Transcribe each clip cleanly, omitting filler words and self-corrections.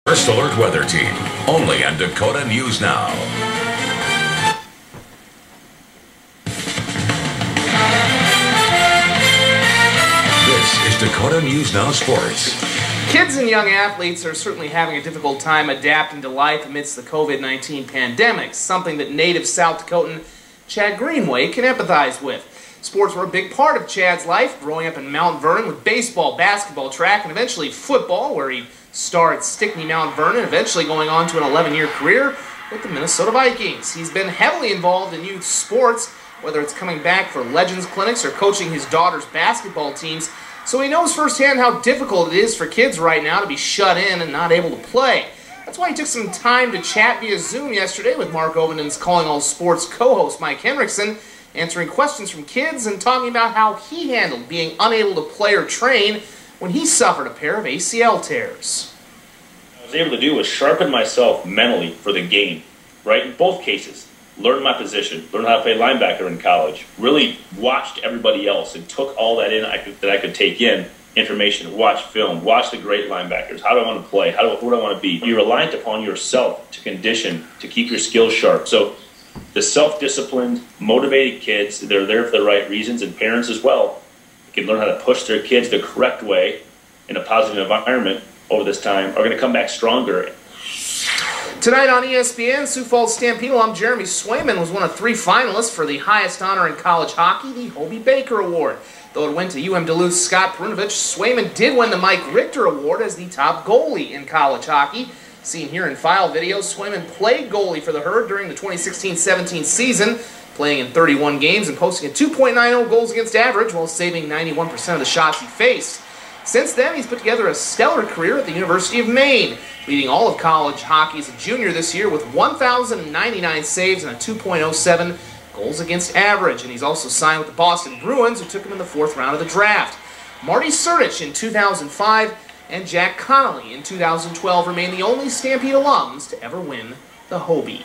First Alert Weather Team, only on Dakota News Now. This is Dakota News Now Sports. Kids and young athletes are certainly having a difficult time adapting to life amidst the COVID-19 pandemic, something that native South Dakotan Chad Greenway can empathize with. Sports were a big part of Chad's life, growing up in Mount Vernon with baseball, basketball, track, and eventually football, where he starred at Stickney Mount Vernon, eventually going on to an 11-year career with the Minnesota Vikings. He's been heavily involved in youth sports, whether it's coming back for Legends clinics or coaching his daughter's basketball teams, so he knows firsthand how difficult it is for kids right now to be shut in and not able to play. That's why he took some time to chat via Zoom yesterday with Mark Ovenden's Calling All Sports co-host Mike Henriksen, answering questions from kids and talking about how he handled being unable to play or train when he suffered a pair of ACL tears. What I was able to do was sharpen myself mentally for the game, right? In both cases, learned my position, learned how to play linebacker in college, really watched everybody else and took all that in that I could take in, information, watch film, watch the great linebackers. How do I want to play? Who do I want to be? You're reliant upon yourself to condition, to keep your skills sharp. So the self-disciplined, motivated kids, they're there for the right reasons, and parents as well, can learn how to push their kids the correct way in a positive environment over this time, are going to come back stronger. Tonight on ESPN, Sioux Falls Stampede alum Jeremy Swayman was one of 3 finalists for the highest honor in college hockey, the Hobie Baker Award. Though it went to UM Duluth's Scott Perunovich, Swayman did win the Mike Richter Award as the top goalie in college hockey. Seen here in file video, Swayman played goalie for the Herd during the 2016-17 season, playing in 31 games and posting a 2.90 goals against average while saving 91% of the shots he faced. Since then, he's put together a stellar career at the University of Maine, leading all of college hockey as a junior this year with 1,099 saves and a 2.07 goals against average. And he's also signed with the Boston Bruins, who took him in the 4th round of the draft. Marty Surdich in 2005 and Jack Connolly in 2012 remain the only Stampede alums to ever win the Hobie.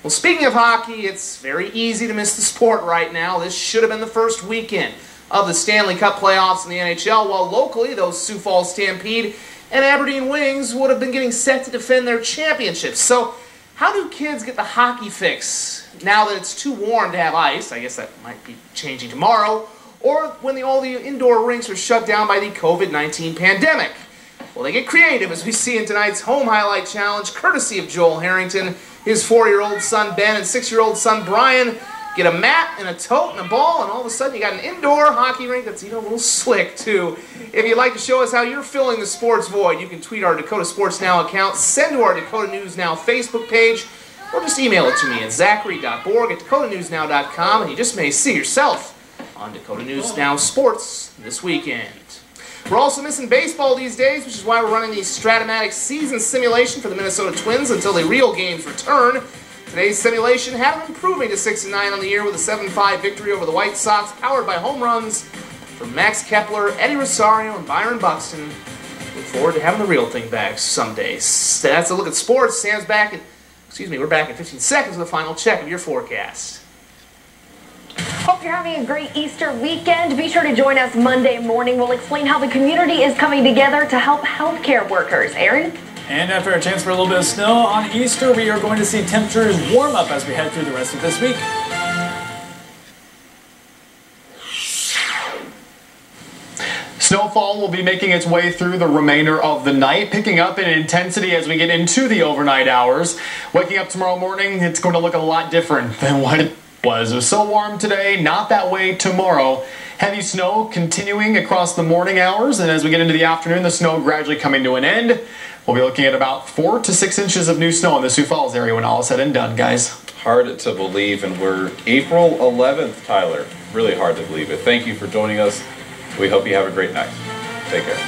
Well, speaking of hockey, it's very easy to miss the sport right now. This should have been the first weekend of the Stanley Cup playoffs in the NHL, while locally those Sioux Falls Stampede and Aberdeen Wings would have been getting set to defend their championships. So how do kids get the hockey fix now that it's too warm to have ice? I guess that might be changing tomorrow. Or when all the indoor rinks are shut down by the COVID-19 pandemic. Well, they get creative, as we see in tonight's Home Highlight Challenge, courtesy of Joel Harrington. His 4-year-old son Ben and 6-year-old son Brian get a mat and a tote and a ball, and all of a sudden you got an indoor hockey rink that's even a little slick, too. If you'd like to show us how you're filling the sports void, you can tweet our Dakota Sports Now account, send to our Dakota News Now Facebook page, or just email it to me at zachary.borg@dakotanewsnow.com, and you just may see yourself on Dakota News Now Sports this weekend. We're also missing baseball these days, which is why we're running the Stratomatic season simulation for the Minnesota Twins until the real games return. Today's simulation had them improving to 6-9 on the year with a 7-5 victory over the White Sox, powered by home runs from Max Kepler, Eddie Rosario, and Byron Buxton. Look forward to having the real thing back someday. That's a look at sports. Sam's back in, we're back in 15 seconds with a final check of your forecast. Hope you're having a great Easter weekend. Be sure to join us Monday morning. We'll explain how the community is coming together to help healthcare workers. Aaron? And after a chance for a little bit of snow on Easter, we are going to see temperatures warm up as we head through the rest of this week. Snowfall will be making its way through the remainder of the night, picking up in intensity as we get into the overnight hours. Waking up tomorrow morning, it's going to look a lot different than what it was. It was so warm today, not that way tomorrow. Heavy snow continuing across the morning hours, and as we get into the afternoon, the snow gradually coming to an end. We'll be looking at about 4 to 6 inches of new snow in the Sioux Falls area when all is said and done, guys. Hard to believe, and we're April 11th, Tyler. Really hard to believe it. Thank you for joining us. We hope you have a great night. Take care.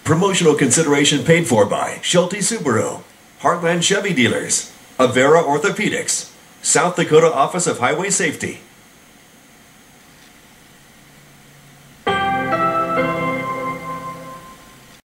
Promotional consideration paid for by Schulte Subaru, Heartland Chevy Dealers, Avera Orthopedics, South Dakota Office of Highway Safety,